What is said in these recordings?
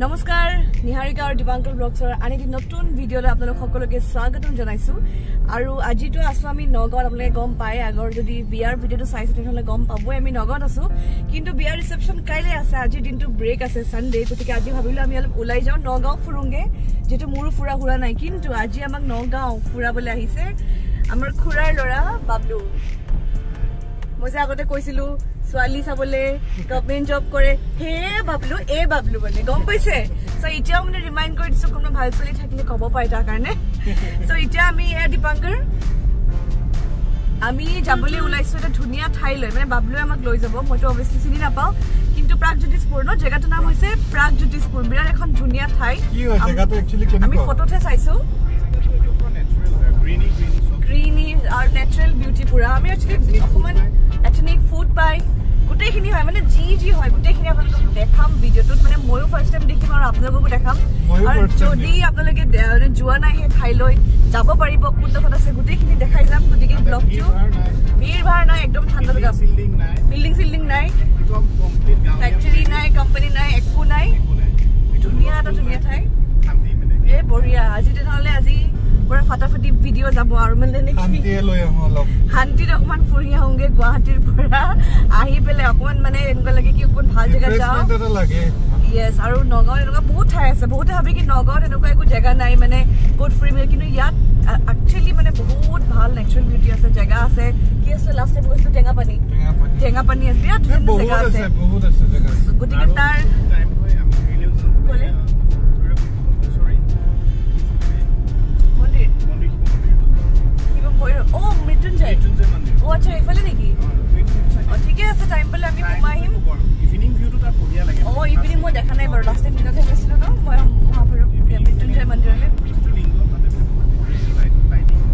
নমস্কাৰ নিহাৰিকা আৰু দিবাংকৰ ব্লগছৰ আনিটি নতুন ভিডিঅ'লৈ আপোনালোক সকলোকে স্বাগতম জনাইছো আৰু আজিটো আছো আমি নগাঁৱত আপোনালোকে গম পায় আগৰ যদি বিয়াৰ ভিডিঅ'টো চাইছে তেতিয়াহ'লে গম পাবই আমি নগাঁৱত আছো কিন্তু বিয়াৰ ৰিসেপশন কাইলে আছে আজি দিনটো ব্ৰেক আছে সানডে গতিকে আজি ভাবিলো আমি অলপ ওলাই যাওঁ নগাঁও ফুৰুংগে যেটো মোৰো ফুৰা নাই কিন্তু আজি আমাক নগাঁও ফুৰাবলৈ আহিছে আমাৰ খুৰাৰ ল'ৰা বাবলু মই যে আগতে কৈছিলো সোয়ালি সাবলে গভর্নমেন্ট জব করে হে বাবলু এ বাবলু মানে গম পাইছে সো ইটা মানে রিমাইন্ড কৰি দিছো কোনো ভাল চলি থাকিলে কব পাই তাৰ কাৰণে সো ইটা আমি এ দীপাঙ্কৰ আমি যাবলৈ ওলাইছো এটা ধুনিয়া ঠাই লৈ মানে বাবলুৱে আমাক লৈ যাব মইতো অবভিয়াসলি চিনি নাপাও কিন্তু প্ৰাগজ্যোতিষপুৰ ন জায়গাটোৰ নাম হৈছে প্ৰাগজ্যোতিষপুৰ বিৰাট এখন ধুনিয়া ঠাই কি হয় জায়গাটো একচুয়ালি কেনেকুৱা আমি ফটোতে চাইছো গ্ৰীনি আৰু নেচাৰেল বিউটি পুৰা আমি একচুয়ালি অকমান এথনিক ফুড পাই গুটেখিনি হয় মানে জি হয় গুটেখিনি আপোনালোকক দেখাম ভিডিঅ'টোত মানে ময়ো ফাৰ্স্ট টাইম দেখিম আৰু আপোনালোককো দেখাম আৰু যদি আপোনালোকে যোৱা নাই সেই ঠাইলৈ যাব পাৰিব কোনডোখৰত আছে গুটেখিনি দেখাই যাম গতিকে ব্লগটো ভিৰ ভাৰ নাই একদম ঠাণ্ডা লগা বিল্ডিং নাই ফেক্টৰী নাই কোম্পানী নাই একো নাই ধুনীয়া এটা ধুনীয়া ঠাই এ বঢ়িয়া আজি তেনেহ'লে আজি পুৰা ফাটাফাটি ভিডিঅ' যাব আৰু মানে শান্তিত অকমান ফুৰি আহোঁগে গুৱাহাটীৰ পৰা আহি পেলাই অকমান মানে এনেকুৱা লাগে কি অকমান ভাল জেগাত যাওঁ য়েছ আৰু নগাঁৱত এনেকুৱা বহুত ঠাই আছে বহুতে ভাবে কি নগাঁৱত এনেকুৱা একো জেগা নাই মানে ক'ত ফুৰিম কিন্তু ইয়াত একচুৱেলি মানে বহুত ভাল নেচাৰেল বিউটি আছে জেগা আছে কি আছে লাষ্ট টাইম গৈছিলো টেঙাপানী আছে বিৰাট ধুনীয়া জেগা আছে গতিকে তাৰ আচ্ছা এইফালে নেকি ঠিকে আছে টাইম পালে আমি সোমাই আহিম ইভিনিং ভিউটো তাত বঢ়িয়া লাগে ইভিনিং মই দেখা নাই বাৰু লাষ্ট টাইম দিনতে গৈছিলো ন মই মহাভৈৰৱ মৃত্যুঞ্জয় মন্দিৰলৈ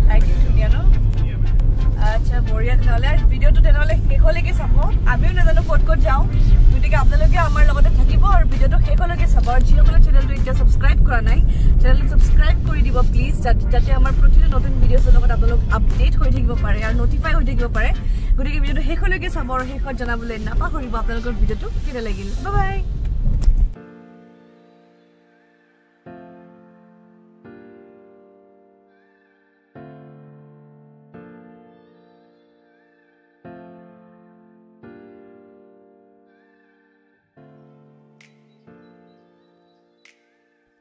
লাইটিং ধুনীয়া ন আচ্ছা বঢ়িয়া তেনেহ'লে ভিডিঅ'টো তেনেহ'লে শেষলৈকে চাব আমিও নাজানো ক'ত যাওঁ গতিকে আপোনালোকে আমাৰ লগতে থাকিব আৰু ভিডিঅ'টো শেষলৈকে চাব আৰু যিসকলে চেনেলটো এতিয়া ছাবস্ক্ৰাইব কৰা নাই চেনেলটো ছাবস্ক্ৰাইব কৰি দিব প্লিজ যাতে আমাৰ প্ৰতিটো নতুন ভিডিঅ'ছৰ লগত আপোনালোক আপডেট হৈ থাকিব পাৰে আৰু নটিফাই হৈ থাকিব পাৰে গতিকে ভিডিঅ'টো শেষলৈকে চাব আৰু শেষত জনাবলৈ নাপাহৰিব আপোনালোকৰ ভিডিঅ'টো কেনে লাগিল বাই বাই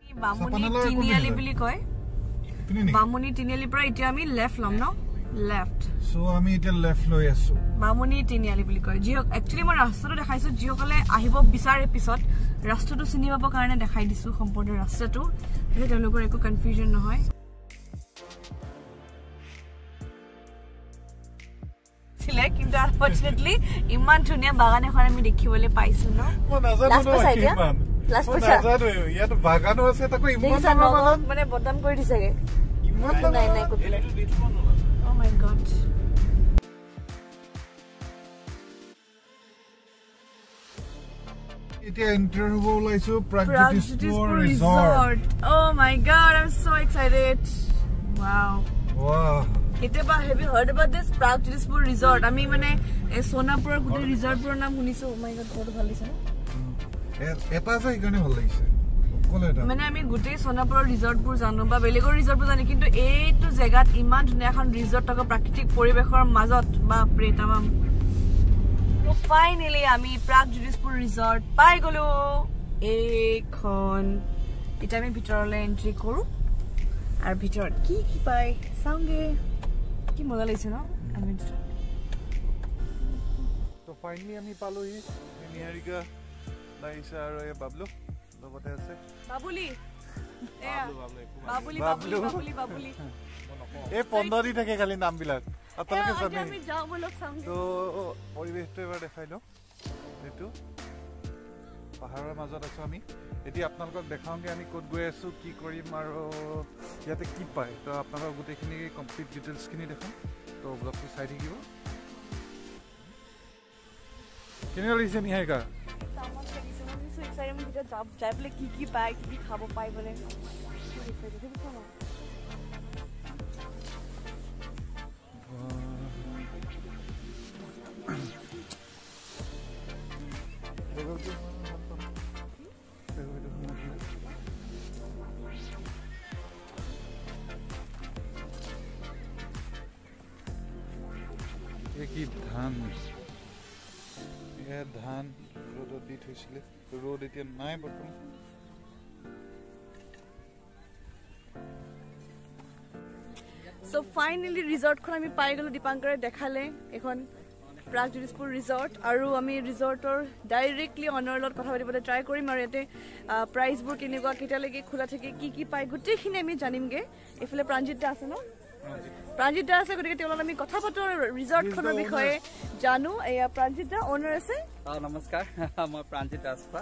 বামুনি তিনিআলি বুলি কয় বামুনি তিনিআলিৰ পৰা এতিয়া আমি লেফট লম ন লেফট সো আমি এতিয়া লেফট লৈ আছো বামুনি তিনিআলি বুলি কয় যি একচুৱেলি মই ৰাস্তাটো দেখাইছো যিসকলে আহিব বিচাৰে পিছত ৰাস্তাটো চিনি পাবৰ কাৰণে দেখাই দিছো সম্পূৰ্ণ ৰাস্তাটো যাতে তেওঁলোকৰ একো কনফিউজন নহয় কিন্তু আনফৰ্চুনেটলি ইমান ধুনীয়া বাগান এখন আমি দেখিবলৈ পাইছো ন ইয়াত বাগানো আছে তাকো ইমান মানে বদনাম কৰি দিছেগে নাই oh my god এতিয়া এন্টাৰ হ'ব ওলাইছো Pragjyotishpur ৰিসৰ্ট oh my god I'm so excited wow কেতিয়াবা have you heard about this Pragjyotishpur ৰিসৰ্ট আমি মানে সোনাপুৰৰ গুটেই ৰিসৰ্টৰ নাম শুনিছো oh my god বহুত ভাল লাগিছে এটা আছে ইকাৰণে ভাল লাগিছে মানে আমি গুটেই সোনাপুৰৰ ৰিসৰ্টবোৰ জানো বা বেলেগৰ ৰিসৰ্টবোৰ জানো কিন্তু এইটো জেগাত ইমান ধুনীয়া এখন ৰিসৰ্ট থকা প্ৰাকৃতিক পৰিৱেশৰ মাজত বাপৰে তামাম তো ফাইনেলি আমি প্ৰাগজ্যোতিষপুৰ ৰিসৰ্ট পাই গলো এইখন এটা আমি ভিতৰলৈ এন্ট্ৰি কৰো আৰু ভিতৰত কি পাই চাওঁগে কি মজা লাগিছে ন আমি তো ফাইনেলি আমি পালোহি নিহাৰিকা লাইছা আৰু এই বাবলু লগতে আছে বাবুলি এই 15 দিন থাকে খালি নামবিলাক আপোনালোকে জানে আমি যাও বলক চাওঁগে তো পৰিৱেশটো এবাৰ দেখাই লওঁ এইটো পাহাৰৰ মাজত আছো আমি এতিয়া আপোনালোকক দেখাওঁগে আমি ক'ত গৈ আছো কি কৰিম আৰু ইয়াতে কি পায় তো আপোনালোকক গোটেইখিনি কমপ্লিট ডিটেইলছখিনি দেখাম তো ব্লগটো চাই থাকিব কেনে লাগিছে নিহাৰিকা যাই পেলাই কি পায় কি খাব পাই বোলে কি ধান এয়া ধান ৰ'দত দি থৈছিলে ৰ'দ এতিয়া নাই বৰ্তমান সো ফাইনালি ৰিজৰ্টখন আমি পাই গলো দীপাংকৰে দেখালে এখন প্ৰাগজ্যোতিষপুৰ ৰিজৰ্ট আৰু আমি ৰিজৰ্টৰ ডাইৰেক্টলি অনাৰৰ লগত কথা পাতিবলৈ ট্ৰাই কৰিম আৰু ইয়াতে প্ৰাইচবোৰ কেনেকুৱা কেতিয়ালৈকে খোলা থাকে কি পায় গোটেইখিনি আমি জানিমগৈ এইফালে প্ৰাঞ্জিত দা আছে ন প্ৰাঞ্জিত দা আছে গতিকে তেওঁলোকৰ আমি কথা পাতো ৰিজৰ্টখনৰ বিষয়ে জানো এয়া প্ৰাঞ্জিত দা অনাৰ আছে নমস্কাৰ মই প্ৰাঞ্জিত ৰাজখোৱা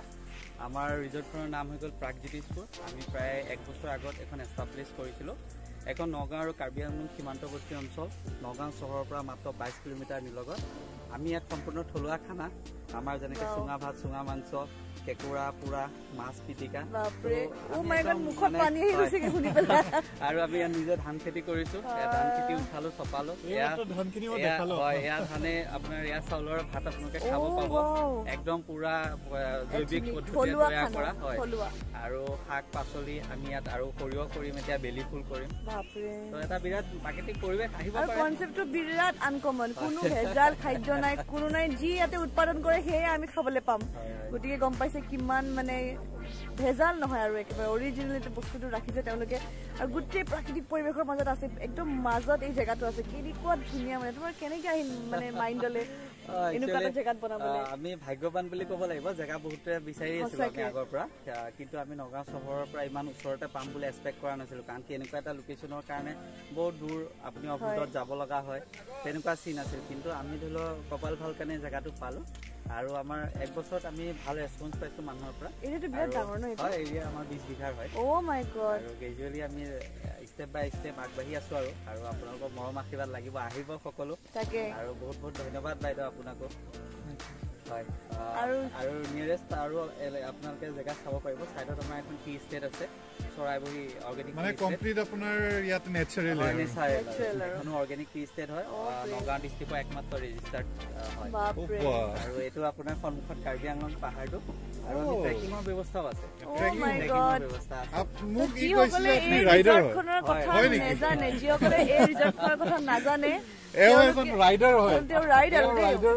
আমাৰ ৰিজৰ্টখনৰ নাম হৈ গ'ল প্ৰাগজ্যোতিষপুৰ আমি প্ৰায় 1 বছৰ আগত এখন এষ্টাব্লিছ কৰিছিলোঁ এখন নগাঁও আৰু কাৰ্বি আংলং সীমান্তৱৰ্তী অঞ্চল নগাঁও চহৰৰ পৰা মাত্ৰ 22 কিলোমিটাৰ নিলগত আমি ইয়াত সম্পূৰ্ণ থলুৱা খানা আমাৰ যেনেকৈ চুঙা ভাত চুঙা মাংস কেকুৰা পুৰা মাছ পিটিকা আৰু আমি ইয়াত নিজে ধান খেতি কৰিছোঁ ধান খেতি উঠালো চপালো এয়া ধানে আপোনাৰ এয়া চাউলৰ ভাত আপোনালোকে খাব পাব একদম পুৰা জৈৱিক পদ্ধতিৰে তৈয়াৰ কৰা হয় আৰু শাক পাচলি আমি ইয়াত আৰু সৰিয়হ কৰিম এতিয়া বেলি ফুল কৰিম তো এটা বিৰাট প্ৰাকৃতিক পৰিৱেশ আহিব পাৰে কনচেপ্টটো বিৰাট আনকমন কোনো ভেজাল খাদ্য নাই কোনো নাই যি ইয়াতে উৎপাদন কৰে সেয়ে আমি খাবলৈ পাম গতিকে গম পাইছে কিমান মানে ভেজাল নহয় আৰু একেবাৰে অৰিজিনেল বস্তুটো ৰাখিছে তেওঁলোকে আৰু গোটেই প্ৰাকৃতিক পৰিৱেশৰ মাজত আছে একদম মাজত এই জেগাটো আছে কেনেকুৱা ধুনীয়া মানে তোমাৰ কেনেকৈ আহিল মানে মাইণ্ডলৈ এনেকুৱা এটা জেগাত বনাবলৈ আমি ভাগ্যৱান বুলি ক'ব লাগিব জেগা বহুতে বিচাৰি আছিলো আমি আগৰ পৰা কিন্তু আমি নগাঁও চহৰৰ পৰা ইমান ওচৰতে পাম বুলি এক্সপেক্ট কৰা নাছিলো কাৰণ কি এনেকুৱা এটা লোকেশ্যনৰ কাৰণে বহুত দূৰ আপুনি অফিচত যাব লগা হয় তেনেকুৱা চিন আছিল কিন্তু আমি ধৰি লওক কপাল ভাল কাৰণে জেগাটো পালো আৰু আমাৰ 1 বছৰত আমি ভাল ৰেছপন্স পাইছো মানুহৰ পৰা এৰিয়াটো বিৰাট ডাঙৰ ন হয় এৰিয়া আমাৰ 20 বিঘাৰ হয় ও মাই গড আৰু গ্ৰেজুৱেলি আমি ষ্টেপ বাই ষ্টেপ আগবাঢ়ি আছো আৰু আপোনালোকৰ মৰম আশীৰ্বাদ লাগিব আহিব সকলো তাকে আৰু বহুত বহুত ধন্যবাদ বাইদেউ আপোনাকো হয় আৰু নিয়েৰেষ্ট আৰু আপোনালোকে জেগা চাব পাৰিব সাইডত আমাৰ এখন টি ষ্টেট আছে চৰাইবহি অৰ্গেনিক মানে কমপ্লিট আপোনাৰ ইয়াত নেচাৰেল কোনো অৰ্গেনিক টি ষ্টেট হয় নগাঁও ডিষ্ট্ৰিক্টৰ একমাত্ৰ ৰেজিষ্টাৰ্ড হয় আৰু এইটো আপোনাৰ সন্মুখত কাৰ্বি আংলং পাহাৰটো আৰু আমি ট্ৰেকিঙৰ ব্যৱস্থাও আছে ট্ৰেকিঙৰ ব্যৱস্থা মোক কি কৈছিলে আপুনি ৰাইডাৰ হয় নেজানে যিসকলে এই ৰিজৰ্টখনৰ কথা নাজানে এজন ৰাইডাৰ হয় তেওঁ ৰাইডাৰ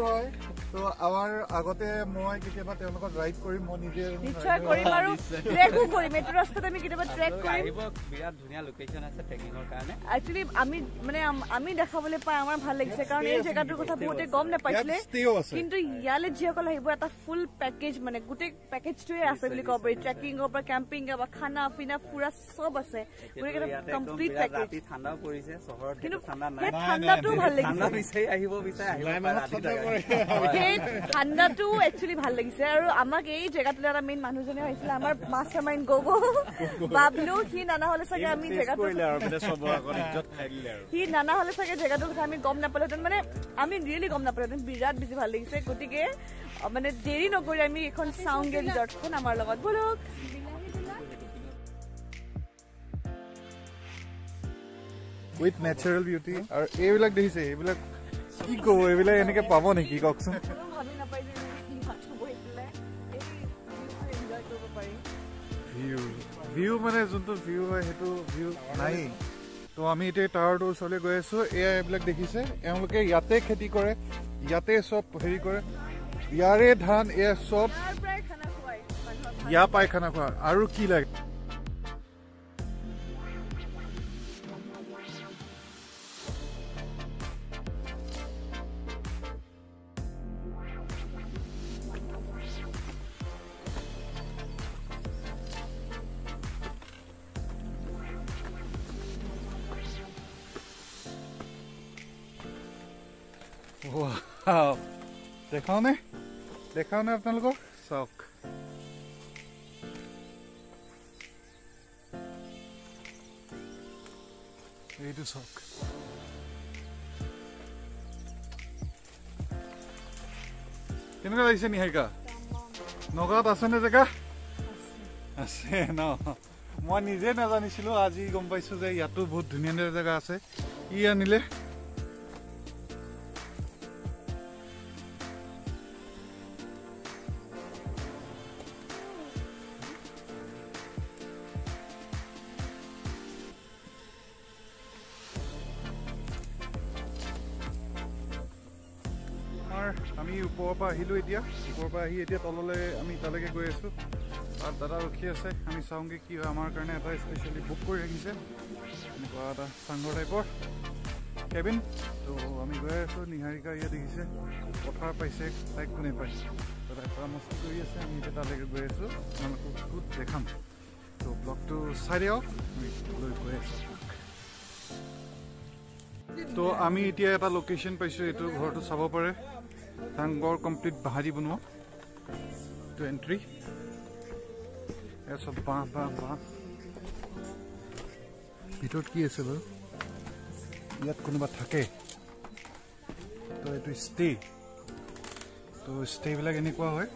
হয় তো আমাৰ আগতে মই কেতিয়াবা তেওঁলোকক ৰাইড কৰিম মই নিজে নিশ্চয় কৰিম আৰু ট্ৰেকো কৰিম এইটো ৰাস্তাত আমি কেতিয়াবা ট্ৰেক কৰিম বিৰাট ধুনীয়া লোকেশ্যন আছে ট্ৰেকিঙৰ কাৰণে একচুৱেলি আমি দেখাবলৈ পাই আমাৰ ভাল লাগিছে কাৰণ এই জেগাটোৰ কথা বহুতে গম নাপাইছিলে কিন্তু ইয়ালৈ যিসকল আহিব এটা ফুল পেকেজ মানে গোটেই পেকেজটোৱে আছে বুলি ক'ব পাৰি ট্ৰেকিঙৰ পৰা কেম্পিঙৰ পৰা খানা পিনা ফুৰা চব আছে গতিকে কমপ্লিট পেকেজ ঠাণ্ডাও পৰিছে চহৰত কিন্তু ঠাণ্ডা নাই ঠাণ্ডাটো ভাল লাগিছে বিচাৰি আহিব ঠাণ্ডাটো একচুৱেলি ভাল লাগিছে আৰু আমাক এই জেগাটোলৈ এটা মেইন মানুহজনে আহিছিলে আমাৰ মাষ্টাৰ মাইণ্ড গ'ব বাবলু সি নানা হলে চাগে আমি জেগাটো সি নানা হলে চাগে জেগাটোৰ কথা আমি গম নাপালোহেঁতেন মানে আমি ৰিয়েলি গম নাপালোহেঁতেন বিৰাট বেছি ভাল লাগিছে গতিকে মানে দেৰি নকৰি আমি এইখন চাওঁগে ৰিজৰ্টখন আমাৰ লগত বলক উইথ নেচাৰেল বিউটি আৰু এইবিলাক দেখিছে এইবিলাক কি কব এইবিলাক এনেকে পাব নেকি কওকচোন ভিউ মানে যোনটো ভিউ হয় সেইটো ভিউ নাই তো আমি এতিয়া টাৱাৰটোৰ ওচৰলৈ গৈ আছো এয়া এইবিলাক দেখিছে এওঁলোকে ইয়াতে খেতি কৰে ইয়াতে চব হেৰি কৰে ইয়াৰে ধান এয়া চব ইয়াৰ পাই খানা খোৱা আৰু কি লাগে দেখাও নে আপোনালোকক চাওক এইটো চাওক কেনেকুৱা লাগিছে নিহাৰিকা নগাঁৱত আছেনে জেগা আছে ন মই নিজে নাজানিছিলো আজি গম পাইছো যে ইয়াতো বহুত ধুনীয়া ধুনীয়া জেগা আছে ই আনিলে আমি ওপৰৰ পৰা আহিলোঁ এতিয়া ওপৰৰ পৰা আহি এতিয়া তললৈ আমি তালৈকে গৈ আছোঁ তাত দাদা ৰখি আছে আমি চাওঁগৈ কি হয় আমাৰ কাৰণে এটা স্পেচিয়েলি বুক কৰি ৰাখিছে এনেকুৱা এটা চাংঘৰ টাইপৰ কেবিন তো আমি গৈ আছোঁ নিহাৰিকা ইয়াত দেখিছে পথাৰ পাইছে তাইক কোনে পাইছে তো তাই পৰামৰ্শ কৰি আছে আমি এতিয়া তালৈকে গৈ আছোঁ আপোনালোকক দেখাম তো ব্লগটো চাই দিয়ক আমি লৈ গৈ আছোঁ তো আমি এতিয়া এটা লোকেশ্যন পাইছোঁ এইটো ঘৰটো চাব পাৰে চাংঘৰ কমপ্লিট বাঁহ দি বনোৱা এইটো এণ্ট্ৰি এয়া চব বাঁহ ভিতৰত কি আছে বাৰু ইয়াত কোনোবা থাকে তো এইটো ষ্টে তো ষ্টেবিলাক এনেকুৱা হয়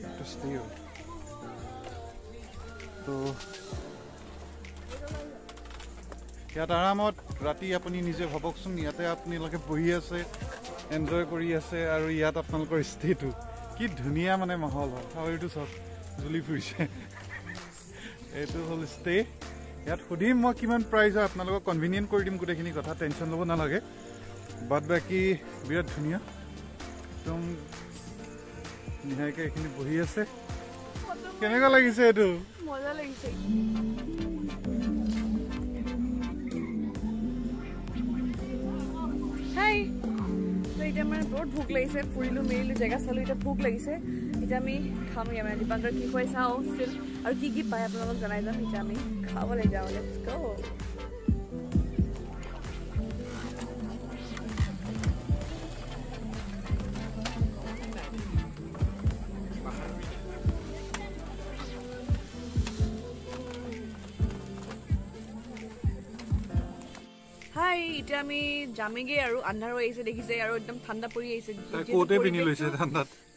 এইটো ষ্টে হয় তো ইয়াত আৰামত ৰাতি আপুনি নিজে ভাবকচোন ইয়াতে আপোনালোকে বহি আছে এনজয় কৰি আছে আৰু ইয়াত আপোনালোকৰ ষ্টেটো কি ধুনীয়া মানে মাহল হয় চাউলটো চব জ্বলি ফুৰিছে এইটো হ'ল ষ্টে ইয়াত সুধিম মই কিমান প্ৰাইজ হয় আপোনালোকক কনভিনিয়েণ্ট কৰি দিম গোটেইখিনি কথা টেনশ্যন ল'ব নালাগে বাদ বাকী বিৰাট ধুনীয়া একদম নিহাৰিকা এইখিনি বহি আছে কেনেকুৱা লাগিছে এইটো মজা লাগিছে এতিয়া মানে বহুত ভোক লাগিছে ফুৰিলোঁ মেলিলোঁ জেগা চালোঁ এতিয়া ভোক লাগিছে এতিয়া আমি খামগৈ মানে দীপাংকৰ কি খুৱাই চাওঁ ষ্টিল আৰু কি কি পায় আপোনালোকক জনাই যাম এতিয়া আমি খাবলৈ যাওঁ লেটছ গো হাই এতিয়া আমি যামেগে আৰু আন্ধাৰ হৈ আহিছে দেখিছে আৰু একদম ঠাণ্ডা পৰি আহিছে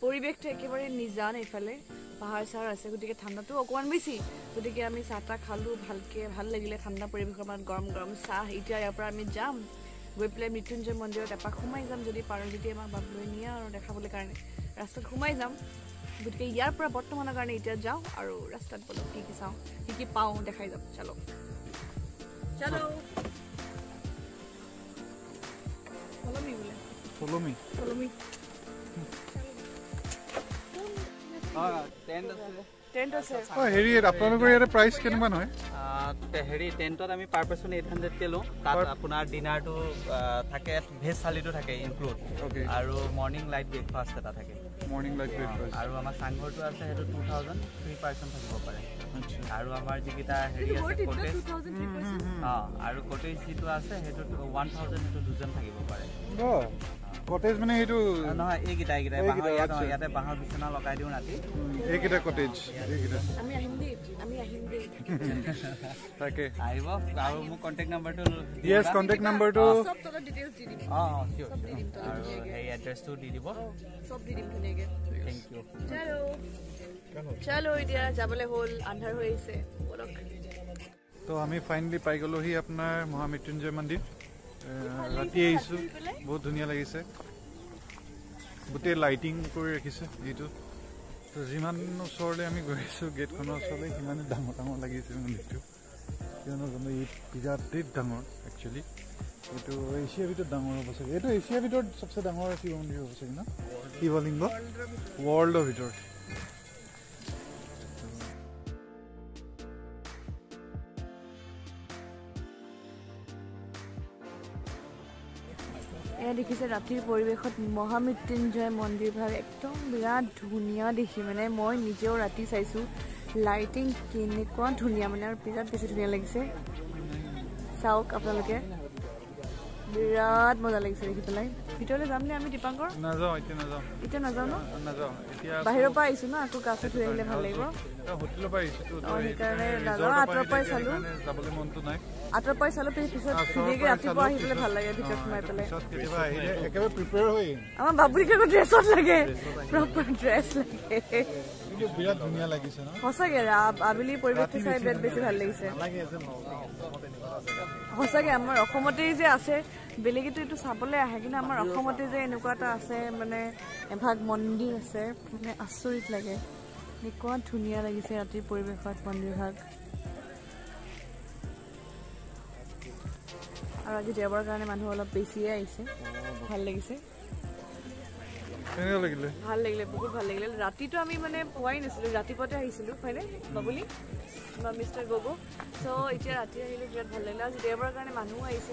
পৰিৱেশটো একেবাৰে নিজান এইফালে পাহাৰ চাহাৰ আছে গতিকে ঠাণ্ডাটো অকণমান বেছি গতিকে আমি চাহ তাহ খালোঁ ভালকৈ ভাল লাগিলে ঠাণ্ডা পৰিৱেশৰ মানে গৰম গৰম চাহ এতিয়া ইয়াৰ পৰা আমি যাম গৈ পেলাই মৃত্যুঞ্জয় মন্দিৰত এপাক সোমাই যাম যদি পাৰোঁ যদি আমাক বাপ লৈ নিয়ে আৰু দেখাবলৈ কাৰণে ৰাস্তাত সোমাই যাম গতিকে ইয়াৰ পৰা বৰ্তমানৰ কাৰণে এতিয়া যাওঁ আৰু ৰাস্তাত বলক কি কি চাওঁ কি কি পাওঁ দেখাই যাম চলো চলো Follow me. টেণ্ট আছে হেৰি আপোনালোকৰ ইয়াতে প্ৰাইচ কিমান হয় হেৰি টেণ্টত আমি পাৰ পাৰ্চন 800কে লওঁ তাত আপোনাৰ ডিনাৰটো থাকে ভেজ থালিটো থাকে ইনক্লুড আৰু মৰ্ণিং লাইট ব্ৰেকফাষ্ট এটা থাকে আৰু আমাৰ চাংঘৰটো আছে সেইটো 2000 3 পাৰ্চন থাকিব পাৰে আৰু আমাৰ যিকেইটা হেৰি আছে কটেজ আৰু কটেজ যিটো আছে সেইটো 1000 সেইটো দুজন থাকিব পাৰে কটেজ মানে সেইটো নহয় এইকেইটা ইয়াতে বাঁহৰ বিচনা লগাই দিওঁ ৰাতি এইকেইটা কটেজ আমি আহিম দেই তাকে আহিব আৰু মোৰ কণ্টেক্ট নাম্বাৰটো ইয়েছ কণ্টেক্ট নাম্বাৰটো সব তলত ডিটেইলছ দি দিম চিয়ৰ আৰু এই এড্ৰেছটো দি দিব সব দি দিম ধুনীয়াকৈ থেংক ইউ চলো এতিয়া যাবলৈ হ'ল আন্ধাৰ হৈ আহিছে বলক তো আমি ফাইনেলি পাই গ'লোহি আপোনাৰ মহামৃত্যুঞ্জয় মন্দিৰ ৰাতি আহিছোঁ বহুত ধুনীয়া লাগিছে গোটেই লাইটিং কৰি ৰাখিছে এইটো তো যিমান ওচৰলৈ আমি গৈ আছোঁ গেটখনৰ ওচৰলৈ সিমানে ডাঙৰ লাগিছে মন্দিৰটো কিয়নো জানো এই বিৰাটেই ডাঙৰ একচুৱেলি এইটো এছিয়াৰ ভিতৰত ডাঙৰ হ'ব চাগে এইটো এছিয়াৰ ভিতৰত চবচে ডাঙৰ শিৱ মন্দিৰ হ'ব চাগে ন শিৱলিংগ ৱৰ্ল্ডৰ ভিতৰত এয়া দেখিছে ৰাতিৰ পৰিৱেশত মহামৃত্যুঞ্জয় মন্দিৰ ভাগ একদম বিৰাট ধুনীয়া দেখি মানে মই নিজেও ৰাতি চাইছোঁ লাইটিং কেনেকুৱা ধুনীয়া মানে আৰু বিৰাট বেছি ধুনীয়া লাগিছে চাওক আপোনালোকে বিৰাট মজা লাগিছে দেখি পেলাই ভিতৰলৈ যামনে আমি দীপাংকৰ নাযাওঁ এতিয়া নাযাওঁ ন এতিয়া বাহিৰৰ পৰা আহিছোঁ ন আকৌ গা চা ধুই আহিলে ভাল লাগিব হোটেলৰ পৰা আহিছোঁ সেইকাৰণে নাযাওঁ আঁতৰৰ পৰাই চালোঁ যাবলৈ মনটো নাই আঁতৰৰ পৰাই চালোঁ পিছত ধুনীয়াকৈ ৰাতিপুৱা আহি পেলাই ভাল লাগে ভিতৰত সোমাই পেলাই একেবাৰে প্ৰিপেয়াৰ হৈ আমাৰ বাবুৰিক আকৌ ড্ৰেছত লাগে প্ৰপাৰ ড্ৰেছ লাগে বিৰাট ধুনীয়া লাগিছে ন সঁচাকে আবেলি পৰিৱেশটো চাই বিৰাট বেছি ভাল লাগিছে সঁচাকে আমাৰ অসমতেই যে আছে বেলেগেতো এইটো চাবলৈ আহে কিন্তু আমাৰ অসমতে যে এনেকুৱা এটা আছে মানে এভাগ মন্দিৰ আছে মানে আচৰিত লাগে এনেকুৱা ধুনীয়া লাগিছে ৰাতিৰ পৰিৱেশত মন্দিৰভাগ আৰু আজি দেওবাৰৰ কাৰণে মানুহ অলপ বেছিয়ে আহিছে ভাল লাগিছে ভাল লাগিলে বহুত ভাল লাগিলে ৰাতিটো আমি মানে পোৱাই নাছিলো ৰাতিপুৱাতে আহিছিলো হয়নে বাবুলি বা মিষ্টাৰ গগো সো এতিয়া ৰাতি আহিলে বিৰাট ভাল লাগিলে আজি দেওবাৰৰ কাৰণে মানুহ আহিছে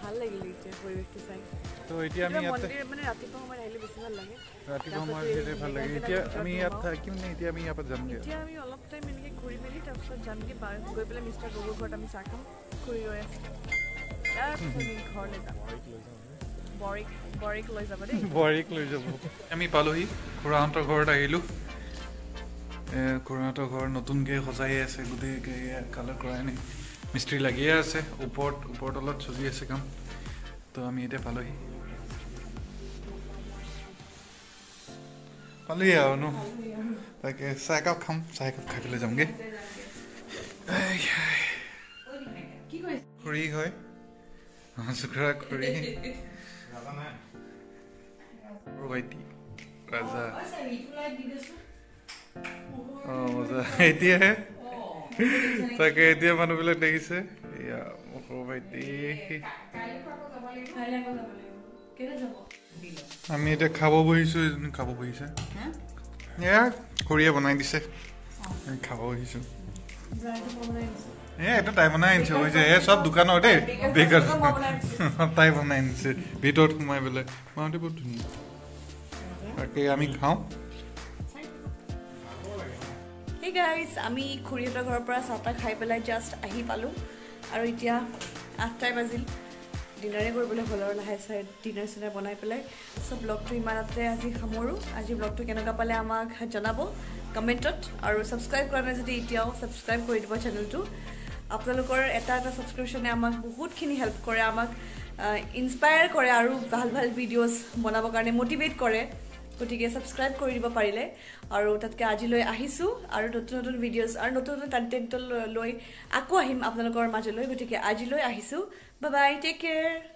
ভাল লাগিলে এতিয়া পৰিৱেশটো চাই তো এতিয়া আমি মন্দিৰ মানে ৰাতিপুৱা সময় আহিলে বেছি ভাল লাগে ৰাতিপুৱা সময় আহিলে ভাল লাগে এতিয়া আমি ইয়াত থাকিম নে এতিয়া আমি ইয়াৰ পৰা যামগৈ এতিয়া আমি অলপ টাইম এনেকৈ ঘূৰি মেলি তাৰপিছত যামগৈ গৈ পেলাই মিষ্টাৰ গগৈৰ ঘৰত আমি চাহ খাম ঘূৰি ৰৈ আছোঁ ঘৰলৈ যাম বৰিক লৈ যাব দেই বৰিক লৈ যাব আমি পালোহি খুৰাহঁতৰ ঘৰত আহিলোঁ খুৰাহঁতৰ ঘৰ নতুনকৈ সজাই আছে গোটেই কালাৰ কৰাই নাই মিস্ত্ৰী লাগিয়ে আছে ওপৰত অলপ চলি আছে কাম তো আমি এতিয়া পালোহি আৰু ন তাকে চাহ একাপ খাম চাহ একাপ খাই পেলাই যামগৈ খুৰী হয় চুকুৰা খুৰী ভাইটি ৰাজা মজা এতিয়াহে তাকে এতিয়া মানুহবিলাক দেখিছে এয়া সৰু ভাইটি আমি এতিয়া খাব বহিছো খাব বহিছে এয়া খুৰীয়ে বনাই দিছে খাব বহিছো এইটো তাই বনাই আনিছে হৈছে চব দোকানৰ দেই বেকাৰ তাই বনাই আনিছে ভিতৰত সোমাই পেলাই মাহঁতে বহুত ধুনীয়া তাকে আমি খাওঁ Hey guys, আমি খুৰীহঁতৰ ঘৰৰ পৰা চাহ খাই পেলাই জাষ্ট আহি পালোঁ আৰু এতিয়া 8টাই বাজিল ডিনাৰে কৰিবলৈ হ'ল আৰু লাহে চাহে ডিনাৰ চিনাৰ বনাই পেলাই সব ব্লগটো ইমানতে আজি সামৰোঁ আজি ব্লগটো কেনেকুৱা পালে আমাক জনাব কমেণ্টত আৰু ছাবস্ক্ৰাইব কৰা নাই যদি এতিয়াও ছাবস্ক্ৰাইব কৰি দিব চেনেলটো আপোনালোকৰ এটা ছাবস্ক্ৰিপশ্যনে আমাক বহুতখিনি হেল্প কৰে আমাক ইনস্পায়াৰ কৰে আৰু ভাল ভাল ভিডিঅ'জ বনাবৰ কাৰণে মটিভেট কৰে গতিকে ছাবস্ক্ৰাইব কৰি দিব পাৰিলে আৰু তাতকৈ আজিলৈ আহিছোঁ আৰু নতুন ভিডিঅ'জ আৰু নতুন কণ্টেণ্ট লৈ আকৌ আহিম আপোনালোকৰ মাজলৈ গতিকে আজিলৈ আহিছোঁ বাই বাই টেক কেয়াৰ